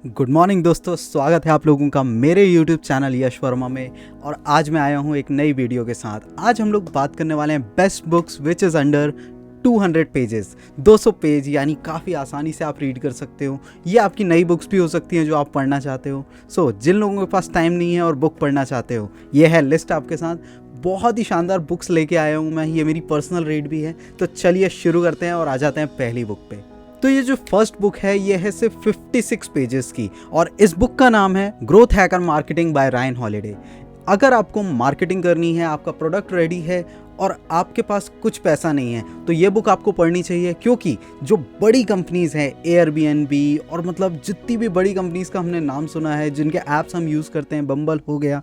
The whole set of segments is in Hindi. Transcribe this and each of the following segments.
गुड मॉर्निंग दोस्तों, स्वागत है आप लोगों का मेरे यूट्यूब चैनल यश वर्मा में। और आज मैं आया हूँ एक नई वीडियो के साथ। आज हम लोग बात करने वाले हैं best books which is under 200 pages. 200 page यानी काफ़ी आसानी से आप रीड कर सकते हो। ये आपकी नई बुक्स भी हो सकती हैं जो आप पढ़ना चाहते हो। जिन लोगों के पास टाइम नहीं है और बुक पढ़ना चाहते हो, ये है लिस्ट आपके साथ। बहुत ही शानदार बुक्स लेके आया हूँ मैं, ये मेरी पर्सनल रीड भी है। तो चलिए शुरू करते हैं और आ जाते हैं पहली बुक पे। तो ये जो फर्स्ट बुक है ये है सिर्फ 56 पेजेस की और इस बुक का नाम है growth hacker marketing bye Ryan holiday. अगर आपको मार्केटिंग करनी है, आपका प्रोडक्ट रेडी है और आपके पास कुछ पैसा नहीं है, तो ये बुक आपको पढ़नी चाहिए। क्योंकि जो बड़ी कंपनीज़ हैं, एयरबीएनबी और मतलब जितनी भी बड़ी कंपनीज़ का हमने नाम सुना है, जिनके ऐप्स हम यूज़ करते हैं, बम्बल हो गया,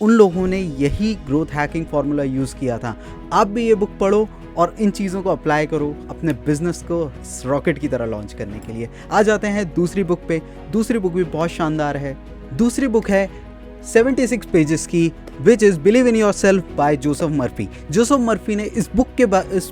उन लोगों ने यही ग्रोथ हैकिंग फार्मूला यूज़ किया था। आप भी ये बुक पढ़ो और इन चीज़ों को अप्लाई करो अपने बिजनेस को रॉकेट की तरह लॉन्च करने के लिए। आ जाते हैं दूसरी बुक पे। दूसरी बुक भी बहुत शानदार है। दूसरी बुक है 76 पेजेस की, which is believe in yourself by Joseph Murphy. Joseph Murphy ने इस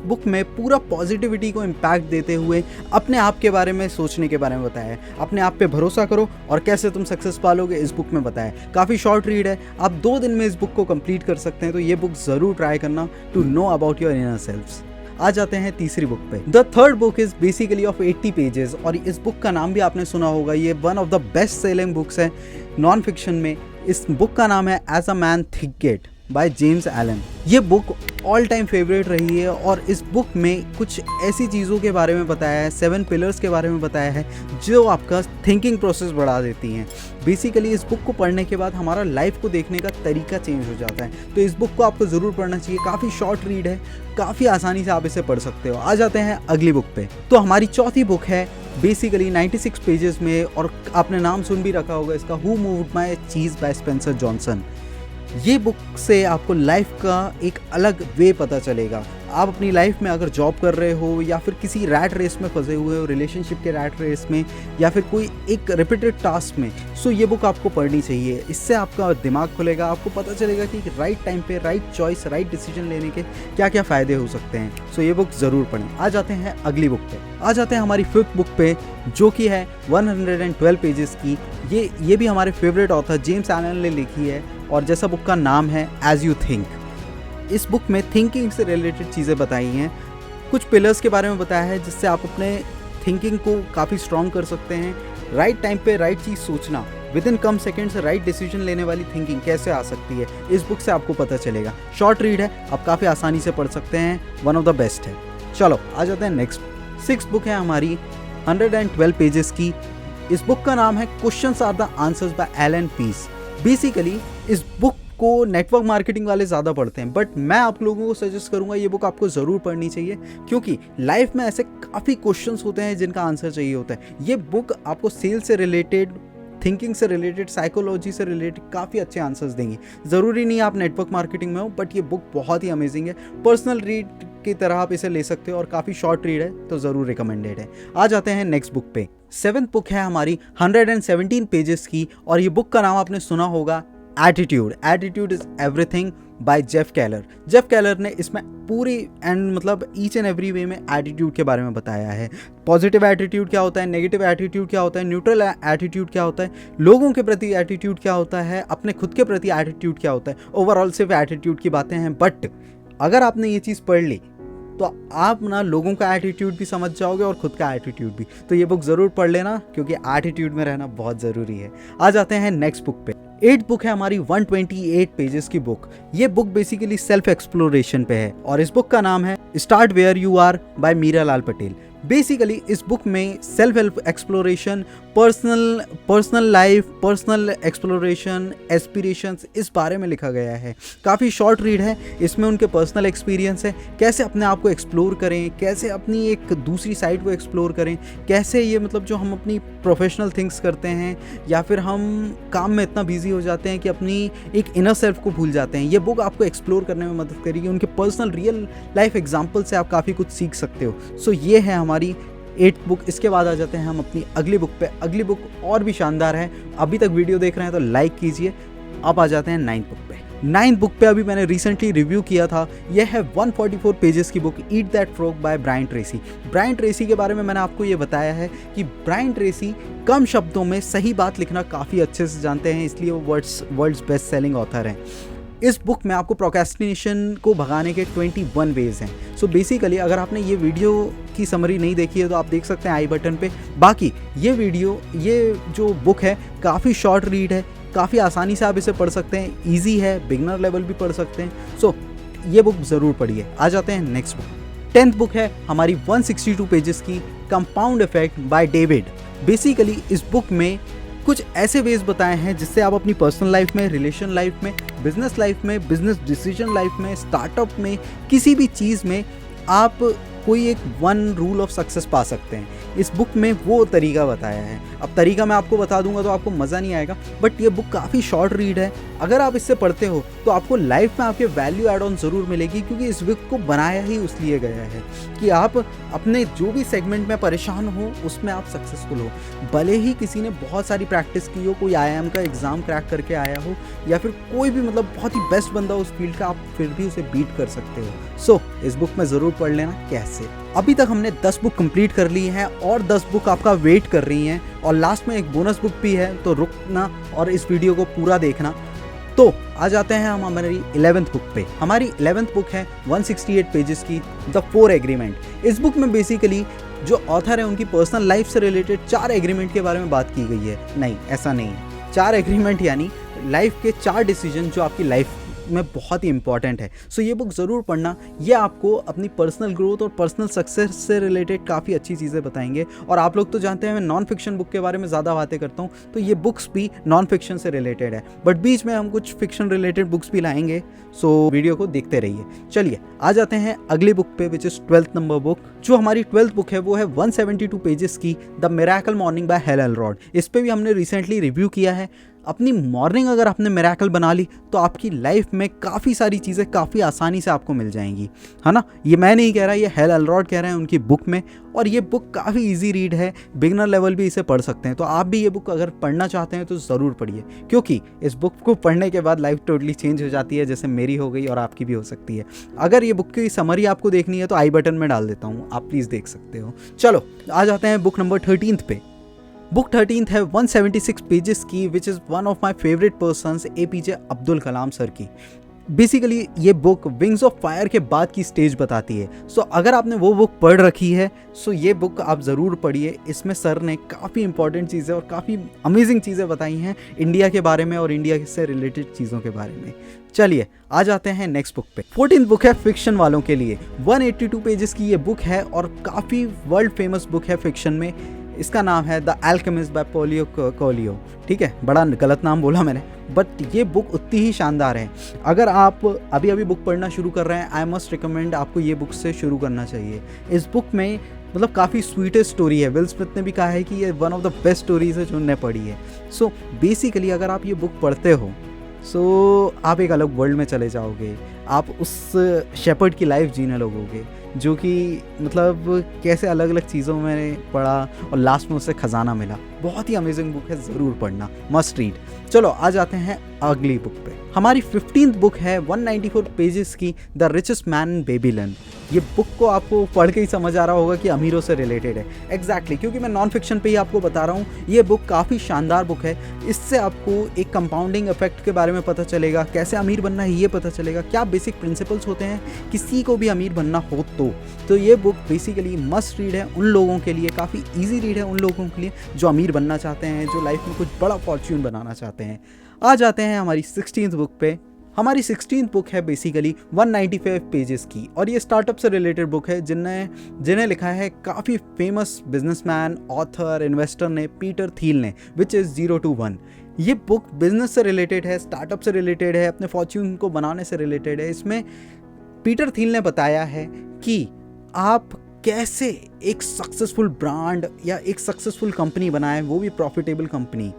बुक में पूरा पॉजिटिविटी को इम्पैक्ट देते हुए अपने आप के बारे में सोचने के बारे में बताया है। अपने आप पे भरोसा करो और कैसे तुम सक्सेस पालोगे, इस बुक में बताया है। काफ़ी शॉर्ट रीड है, आप 2 दिन में इस बुक को कंप्लीट कर सकते हैं। तो ये बुक ज़रूर ट्राई करना to know about your inner self. आ जाते हैं तीसरी बुक पे। The third book is basically of 80 pages और इस बुक का नाम भी आपने सुना होगा। ये one of the best selling books है नॉन फिक्शन में। इस बुक का नाम है as a man thinketh by James Allen. ये बुक ऑल टाइम फेवरेट रही है और इस बुक में कुछ ऐसी चीज़ों के बारे में बताया है, 7 पिलर्स के बारे में बताया है जो आपका थिंकिंग प्रोसेस बढ़ा देती हैं। बेसिकली इस बुक को पढ़ने के बाद हमारा लाइफ को देखने का तरीका चेंज हो जाता है। तो इस बुक को आपको ज़रूर पढ़ना चाहिए। काफ़ी शॉर्ट रीड है, काफ़ी आसानी से आप इसे पढ़ सकते हो। आ जाते हैं अगली बुक पे। तो हमारी चौथी बुक है बेसिकली 96 पेजेस में और आपने नाम सुन भी रखा होगा इसका, who moved my cheese by Spencer Johnson. ये बुक से आपको लाइफ का एक अलग वे पता चलेगा। आप अपनी लाइफ में अगर जॉब कर रहे हो या फिर किसी रैट रेस में फंसे हुए हो, रिलेशनशिप के रैट रेस में या फिर कोई एक रिपीटेड टास्क में, ये बुक आपको पढ़नी चाहिए। इससे आपका दिमाग खुलेगा, आपको पता चलेगा कि राइट टाइम पे राइट चॉइस, राइट डिसीजन लेने के क्या क्या फ़ायदे हो सकते हैं। ये बुक ज़रूर पढ़ें। आ जाते हैं अगली बुक पे। आ जाते हैं हमारी 5th बुक पे, जो कि है 112 पेजेस की। ये भी हमारे फेवरेट ऑथर जेम्स एलन ने लिखी है और जैसा बुक का नाम है एज यू थिंक। इस बुक में थिंकिंग से रिलेटेड चीज़ें बताई हैं, कुछ पिलर्स के बारे में बताया है जिससे आप अपने थिंकिंग को काफ़ी स्ट्रॉन्ग कर सकते हैं। राइट टाइम पे राइट चीज़ सोचना, with in come seconds right decision लेने वाली थिंकिंग कैसे आ सकती है, इस बुक से आपको पता चलेगा। शॉर्ट रीड है, आप काफ़ी आसानी से पढ़ सकते हैं, वन ऑफ द बेस्ट है। चलो आ जाते हैं नेक्स्ट। 6th बुक है हमारी 112 पेजेस की। इस बुक का नाम है questions are the answers by Allan Pease. Basically इस बुक को नेटवर्क मार्केटिंग वाले ज़्यादा पढ़ते हैं, बट मैं आप लोगों को सजेस्ट करूंगा ये बुक आपको ज़रूर पढ़नी चाहिए। क्योंकि लाइफ में ऐसे काफ़ी क्वेश्चंस होते हैं जिनका आंसर चाहिए होता है। ये बुक आपको सेल्स से रिलेटेड, थिंकिंग से रिलेटेड, साइकोलॉजी से रिलेटेड काफ़ी अच्छे आंसर्स देंगी। ज़रूरी नहीं आप नेटवर्क मार्केटिंग में हो, बट ये बुक बहुत ही अमेजिंग है। पर्सनल रीड की तरह आप इसे ले सकते हो और काफ़ी शॉर्ट रीड है, तो ज़रूर रिकमेंडेड है। आ जाते हैं नेक्स्ट बुक पे। 7th बुक है हमारी 117 पेजेस की और ये बुक का नाम आपने सुना होगा attitude. Attitude is everything by Jeff कैलर। Jeff कैलर ने इसमें पूरी मतलब ईच एंड एवरी वे में एटीट्यूड के बारे में बताया है। पॉजिटिव एटीट्यूड क्या होता है, नेगेटिव एटीट्यूड क्या होता है, न्यूट्रल एटीट्यूड क्या होता है, लोगों के प्रति एटीट्यूड क्या होता है, अपने खुद के प्रति एटीट्यूड क्या होता है। ओवरऑल सिर्फ एटीट्यूड की बातें हैं, बट अगर आपने ये चीज़ पढ़ ली तो आप ना लोगों का एटीट्यूड भी समझ जाओगे और खुद का एटीट्यूड भी। तो ये बुक ज़रूर पढ़ लेना क्योंकि एटीट्यूड में रहना बहुत ज़रूरी है। आ जाते हैं नेक्स्ट बुक पे। 8th बुक है हमारी 128 पेजेस की बुक। ये बुक बेसिकली सेल्फ एक्सप्लोरेशन पे है और इस बुक का नाम है start where you are by Meera Lal Patel. Basically इस बुक में self help exploration, personal life, personal exploration, aspirations, इस बारे में लिखा गया है। काफ़ी शॉर्ट रीड है, इसमें उनके पर्सनल एक्सपीरियंस है, कैसे अपने आप को एक्सप्लोर करें, कैसे अपनी एक दूसरी साइड को एक्सप्लोर करें, कैसे ये मतलब जो हम अपनी प्रोफेशनल थिंग्स करते हैं या फिर हम काम में इतना बिजी हो जाते हैं कि अपनी एक इनर सेल्फ को भूल जाते हैं। ये बुक आपको एक्सप्लोर करने में मदद करेगी। उनके पर्सनल रियल लाइफ एग्जाम्पल से आप काफ़ी कुछ सीख सकते हो। ये है हमारी 8th बुक। इसके बाद आ जाते हैं हम अपनी अगली बुक पे। अगली बुक और भी शानदार है। अभी तक वीडियो देख रहे हैं तो लाइक कीजिए। अब आ जाते हैं 9th बुक पे। 9th बुक पे अभी मैंने रिसेंटली रिव्यू किया था, यह है 144 पेजेस की book eat that frog by Brian Tracy. Brian Tracy के बारे में मैंने आपको ये बताया है कि ब्रायन ट्रेसी कम शब्दों में सही बात लिखना काफ़ी अच्छे से जानते हैं, इसलिए वो वर्ल्ड्स बेस्ट सेलिंग ऑथर हैं। इस बुक में आपको प्रोक्रेस्टिनेशन को भगाने के 21 वेज हैं। सो बेसिकली अगर आपने ये वीडियो की समरी नहीं देखी है तो आप देख सकते हैं आई बटन पे। बाकी ये जो बुक है काफ़ी शॉर्ट रीड है, काफ़ी आसानी से आप इसे पढ़ सकते हैं, ईजी है, बिगनर लेवल भी पढ़ सकते हैं। सो ये बुक ज़रूर पढ़िए। आ जाते हैं नेक्स्ट बुक। 10th बुक है हमारी 162 पेजेस की compound effect by David. Basically इस बुक में कुछ ऐसे वेज बताए हैं जिससे आप अपनी पर्सनल लाइफ में, रिलेशन लाइफ में, बिजनेस लाइफ में, बिजनेस डिसीजन लाइफ में, स्टार्टअप में, किसी भी चीज़ में आप कोई एक वन रूल ऑफ सक्सेस पा सकते हैं। इस बुक में वो तरीका बताया है। अब तरीका मैं आपको बता दूंगा तो आपको मज़ा नहीं आएगा, बट ये बुक काफ़ी शॉर्ट रीड है। अगर आप इससे पढ़ते हो तो आपको लाइफ में आपके वैल्यू एड ऑन ज़रूर मिलेगी, क्योंकि इस बुक को बनाया ही उसलिए गया है कि आप अपने जो भी सेगमेंट में परेशान हो उसमें आप सक्सेसफुल हो। भले ही किसी ने बहुत सारी प्रैक्टिस की हो, कोई IIM का एग्ज़ाम क्रैक करके आया हो, या फिर कोई भी बहुत ही बेस्ट बंदा उस फील्ड का, आप फिर भी उसे बीट कर सकते हो। सो इस बुक में ज़रूर पढ़ लेना। कैसे? अभी तक हमने 10 बुक कंप्लीट कर ली हैं और 10 बुक आपका वेट कर रही हैं, और लास्ट में एक बोनस बुक भी है, तो रुकना और इस वीडियो को पूरा देखना। तो आ जाते हैं हम हमारी 11th बुक पे। हमारी 11th बुक है 168 पेजेस की द 4 एग्रीमेंट। इस बुक में बेसिकली जो ऑथर है उनकी पर्सनल लाइफ से रिलेटेड 4 एग्रीमेंट के बारे में बात की गई है। नहीं, ऐसा नहीं है। 4 एग्रीमेंट यानी लाइफ के 4 डिसीजन जो आपकी लाइफ में बहुत ही इंपॉर्टेंट है। सो ये बुक ज़रूर पढ़ना। ये आपको अपनी पर्सनल ग्रोथ और पर्सनल सक्सेस से रिलेटेड काफ़ी अच्छी चीज़ें बताएंगे। और आप लोग तो जानते हैं मैं नॉन फिक्शन बुक के बारे में ज़्यादा बातें करता हूँ, तो ये बुक्स भी नॉन फिक्शन से रिलेटेड है, बट बीच में हम कुछ फिक्शन रिलेटेड बुक्स भी लाएंगे। सो वीडियो को देखते रहिए। चलिए आ जाते हैं अगली बुक पे, which is 12th number book. जो हमारी 12th बुक है वो है 172 पेजेस की the miracle morning by Hal Elrod. इस पर भी हमने रिसेंटली रिव्यू किया है। अपनी मॉर्निंग अगर आपने मिरेकल बना ली तो आपकी लाइफ में काफ़ी सारी चीज़ें काफ़ी आसानी से आपको मिल जाएंगी, है ना। ये मैं नहीं कह रहा, ये हेल एलरॉड कह रहे हैं उनकी बुक में। और ये बुक काफ़ी इजी रीड है, बिगनर लेवल भी इसे पढ़ सकते हैं। तो आप भी ये बुक अगर पढ़ना चाहते हैं तो ज़रूर पढ़िए, क्योंकि इस बुक को पढ़ने के बाद लाइफ टोटली चेंज हो जाती है, जैसे मेरी हो गई और आपकी भी हो सकती है। अगर ये बुक की समरी आपको देखनी है तो आई बटन में डाल देता हूँ, आप प्लीज़ देख सकते हो। चलो आ जाते हैं बुक नंबर 13 पे। बुक 13 है 176 पेजेस की, which is one of my favourite persons APJ Abdul Kalam sir की। बेसिकली ये बुक विंग्स ऑफ फायर के बाद की स्टेज बताती है। सो अगर आपने वो बुक पढ़ रखी है सो ये बुक आप ज़रूर पढ़िए। इसमें सर ने काफ़ी इंपॉर्टेंट चीज़ें और काफ़ी अमेजिंग चीज़ें बताई हैं इंडिया के बारे में और इंडिया से रिलेटेड चीज़ों के बारे में। चलिए आ जाते हैं नेक्स्ट बुक पे। 14th बुक है फिक्शन वालों के लिए। 182 पेजेस की ये बुक है और काफ़ी वर्ल्ड फेमस बुक है फिक्शन में। इसका नाम है the alchemist by Paulo Coelho. ठीक है, बड़ा गलत नाम बोला मैंने, बट ये बुक उतनी ही शानदार है। अगर आप अभी अभी बुक पढ़ना शुरू कर रहे हैं, आई मस्ट रिकमेंड आपको ये बुक से शुरू करना चाहिए। इस बुक में काफ़ी स्वीटेस्ट स्टोरी है। विल स्मिथ ने भी कहा है कि ये one of the best stories है जो उन्होंने पढ़ी है। सो बेसिकली अगर आप ये बुक पढ़ते हो सो आप एक अलग वर्ल्ड में चले जाओगे। आप उस शेपर्ड की लाइफ जीने लगोगे जो कि कैसे अलग अलग चीज़ों में पढ़ा और लास्ट में उससे खजाना मिला। बहुत ही अमेजिंग बुक है, ज़रूर पढ़ना, मस्ट रीड। चलो आ जाते हैं अगली बुक पे। हमारी 15th बुक है 194 पेजेस की the richest man in Babylon. ये बुक को आपको पढ़ के ही समझ आ रहा होगा कि अमीरों से रिलेटेड है। एग्जैक्टली, क्योंकि मैं नॉन फिक्शन पे ही आपको बता रहा हूँ। ये बुक काफ़ी शानदार बुक है। इससे आपको एक कंपाउंडिंग इफेक्ट के बारे में पता चलेगा, कैसे अमीर बनना है ये पता चलेगा, क्या बेसिक प्रिंसिपल्स होते हैं किसी को भी अमीर बनना हो तो ये बुक बेसिकली मस्ट रीड है उन लोगों के लिए, काफ़ी ईजी रीड है उन लोगों के लिए जो अमीर बनना चाहते हैं, जो लाइफ में कुछ बड़ा फॉर्च्यून बनाना चाहते हैं। आ जाते हैं हमारी 16th बुक पे। हमारी 16th बुक है बेसिकली 195 पेजेस की और ये स्टार्टअप से रिलेटेड बुक है जिन्हें लिखा है काफ़ी फेमस बिजनेसमैन, ऑथर, इन्वेस्टर ने, पीटर थिल ने, विच इज़ 0 to 1। ये बुक बिजनेस से रिलेटेड है, स्टार्टअप से रिलेटेड है, अपने फॉर्च्यून को बनाने से रिलेटेड है। इसमें पीटर थिल ने बताया है कि आप कैसे एक सक्सेसफुल ब्रांड या एक सक्सेसफुल कंपनी बनाएं, वो भी प्रॉफिटेबल कंपनी।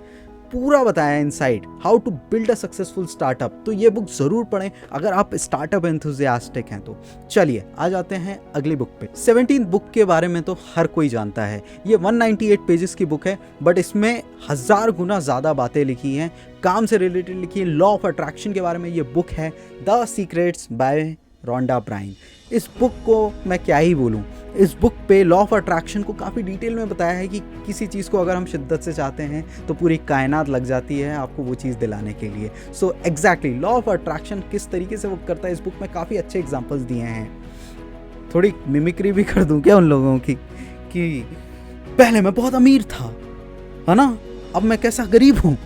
पूरा बताया है inside how to build a successful startup. तो ये बुक ज़रूर पढ़ें अगर आप स्टार्टअप एंथुजियास्टिक हैं तो। चलिए आ जाते हैं अगली बुक पे। 17th बुक के बारे में तो हर कोई जानता है, ये 198 पेजेस की बुक है, बट इसमें 1000 गुना ज़्यादा बातें लिखी हैं, काम से रिलेटेड लिखी है, लॉ ऑफ अट्रैक्शन के बारे में ये बुक है, the secrets by Rhonda Byrne. इस बुक को मैं क्या ही बोलूँ, इस बुक पे लॉ ऑफ अट्रैक्शन को काफ़ी डिटेल में बताया है कि किसी चीज़ को अगर हम शिद्दत से चाहते हैं तो पूरी कायनात लग जाती है आपको वो चीज़ दिलाने के लिए। So exactly law of attraction किस तरीके से वो करता है, इस बुक में काफ़ी अच्छे एग्जाम्पल्स दिए हैं। थोड़ी मिमिक्री भी कर दूँ क्या उन लोगों की कि पहले मैं बहुत अमीर था, है ना, अब मैं कैसा गरीब हूँ।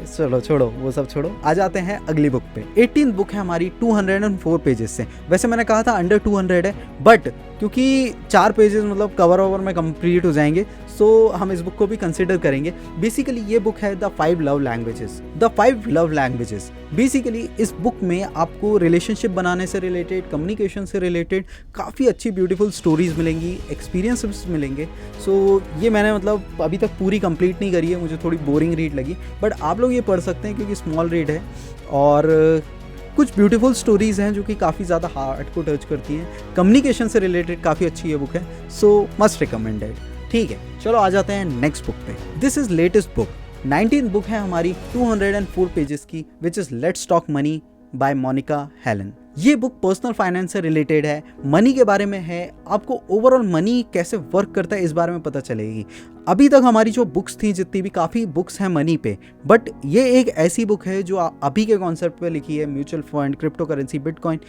चलो छोड़ो वो सब छोड़ो, आ जाते हैं अगली बुक पे। 18th बुक है हमारी 204 पेजेस से। वैसे मैंने कहा था अंडर 200 है, बट क्योंकि 4 पेजेस मतलब कवर ओवर में कंप्लीट हो जाएंगे, सो हम इस बुक को भी कंसिडर करेंगे। बेसिकली ये बुक है the 5 love languages. The 5 love languages basically इस बुक में आपको रिलेशनशिप बनाने से रिलेटेड, कम्युनिकेशन से रिलेटेड काफ़ी अच्छी ब्यूटीफुल स्टोरीज मिलेंगी, एक्सपीरियंसेस मिलेंगे। सो ये मैंने मतलब अभी तक पूरी कंप्लीट नहीं करी है, मुझे थोड़ी बोरिंग रीड लगी, बट आप लोग ये पढ़ सकते हैं क्योंकि स्मॉल रीड है और कुछ ब्यूटीफुल स्टोरीज़ हैं जो कि काफ़ी ज़्यादा हार्ट को टच करती हैं। कम्युनिकेशन से रिलेटेड काफ़ी अच्छी ये बुक है, सो मस्ट रिकमेंडेड। ठीक है, चलो आ जाते हैं नेक्स्ट बुक पे। This is latest book, 19th book है हमारी 204 पेजेस की, which is let's talk money by Monika Halan. ये बुक पर्सनल फाइनेंस से रिलेटेड है, मनी के बारे में है, आपको ओवरऑल मनी कैसे वर्क करता है इस बारे में पता चलेगी। अभी तक हमारी जो बुक्स थी, जितनी भी काफ़ी बुक्स हैं मनी पे, बट ये एक ऐसी बुक है जो अभी के कॉन्सेप्ट पे लिखी है, mutual fund, crypto currency, bitcoin,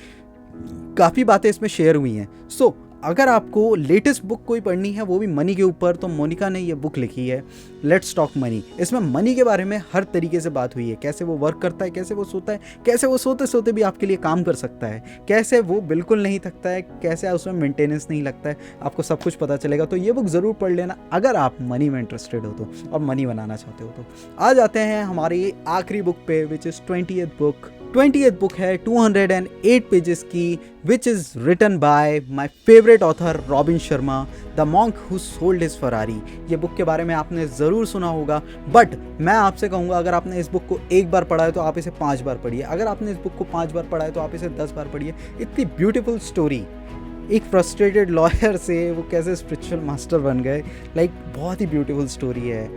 काफ़ी बातें इसमें शेयर हुई हैं। सो अगर आपको लेटेस्ट बुक कोई पढ़नी है वो भी मनी के ऊपर, तो मोनिका ने ये बुक लिखी है लेट्स टॉक मनी। इसमें मनी के बारे में हर तरीके से बात हुई है, कैसे वो वर्क करता है, कैसे वो सोता है, कैसे वो सोते सोते भी आपके लिए काम कर सकता है, कैसे वो बिल्कुल नहीं थकता है, कैसे उसमें मेंटेनेंस नहीं लगता है, आपको सब कुछ पता चलेगा। तो ये बुक ज़रूर पढ़ लेना अगर आप मनी में इंटरेस्टेड हो तो और मनी बनाना चाहते हो तो। आ जाते हैं हमारी आखिरी बुक पे, which is 20th book. 20th book है 208 पेजेस की, which is written by my favourite author Robin Sharma, the monk who sold his Ferrari. ये बुक के बारे में आपने ज़रूर सुना होगा, बट मैं आपसे कहूँगा अगर आपने इस बुक को एक बार पढ़ा है तो आप इसे 5 बार पढ़िए, अगर आपने इस बुक को 5 बार पढ़ा है तो आप इसे 10 बार पढ़िए। इतनी ब्यूटीफुल स्टोरी, एक फ्रस्ट्रेटेड लॉयर से वो कैसे स्पिरिचुअल मास्टर बन गए, लाइक बहुत ही ब्यूटीफुल स्टोरी है।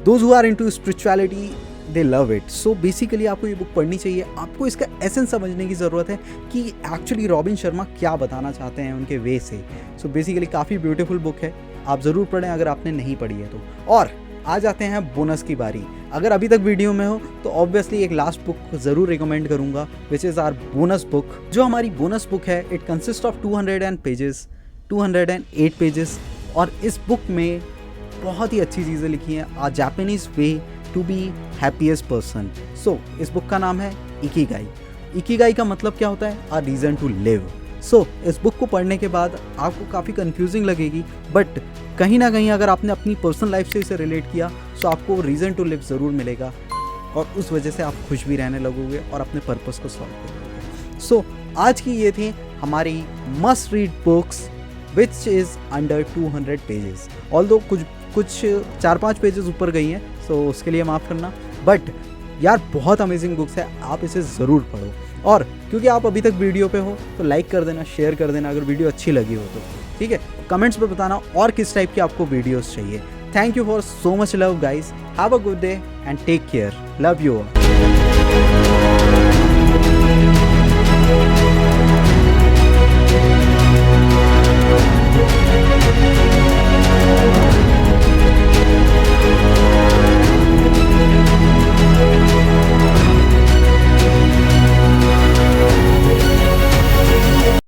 Those who are into spirituality they love it. So basically आपको ये बुक पढ़नी चाहिए, आपको इसका एसेंस समझने की ज़रूरत है कि एक्चुअली रॉबिन शर्मा क्या बताना चाहते हैं उनके वे से। सो बेसिकली काफ़ी ब्यूटीफुल बुक है, आप ज़रूर पढ़ें अगर आपने नहीं पढ़ी है तो। और आ जाते हैं बोनस की बारी। अगर अभी तक वीडियो में हो तो ऑब्वियसली एक लास्ट बुक ज़रूर रिकमेंड करूँगा, which is our bonus book. जो हमारी बोनस बुक है, इट कंसिस्ट ऑफ 208 पेजेस, और इस बुक में बहुत ही अच्छी चीज़ें लिखी हैं। A Japanese way to be happiest person. So इस बुक का नाम है इकिगाई। इकिगाई का मतलब क्या होता है? A reason to live. So इस बुक को पढ़ने के बाद आपको काफ़ी कंफ्यूजिंग लगेगी, बट कहीं ना कहीं अगर आपने अपनी पर्सनल लाइफ से इसे रिलेट किया तो आपको रीज़न टू लिव ज़रूर मिलेगा, और उस वजह से आप खुश भी रहने लगोगे और अपने पर्पस को सॉल्व करोगे। सो आज की ये थी हमारी must read books which is under 200 pages. Although कुछ 4-5 पेजेस ऊपर गई हैं, सो उसके लिए माफ़ करना, बट यार बहुत अमेजिंग बुक्स है, आप इसे ज़रूर पढ़ो। और क्योंकि आप अभी तक वीडियो पे हो तो लाइक कर देना, शेयर कर देना अगर वीडियो अच्छी लगी हो तो, ठीक है। कमेंट्स पे बताना और किस टाइप की आपको वीडियोस चाहिए। Thank you for so much love guys, have a good day and take care, love you all.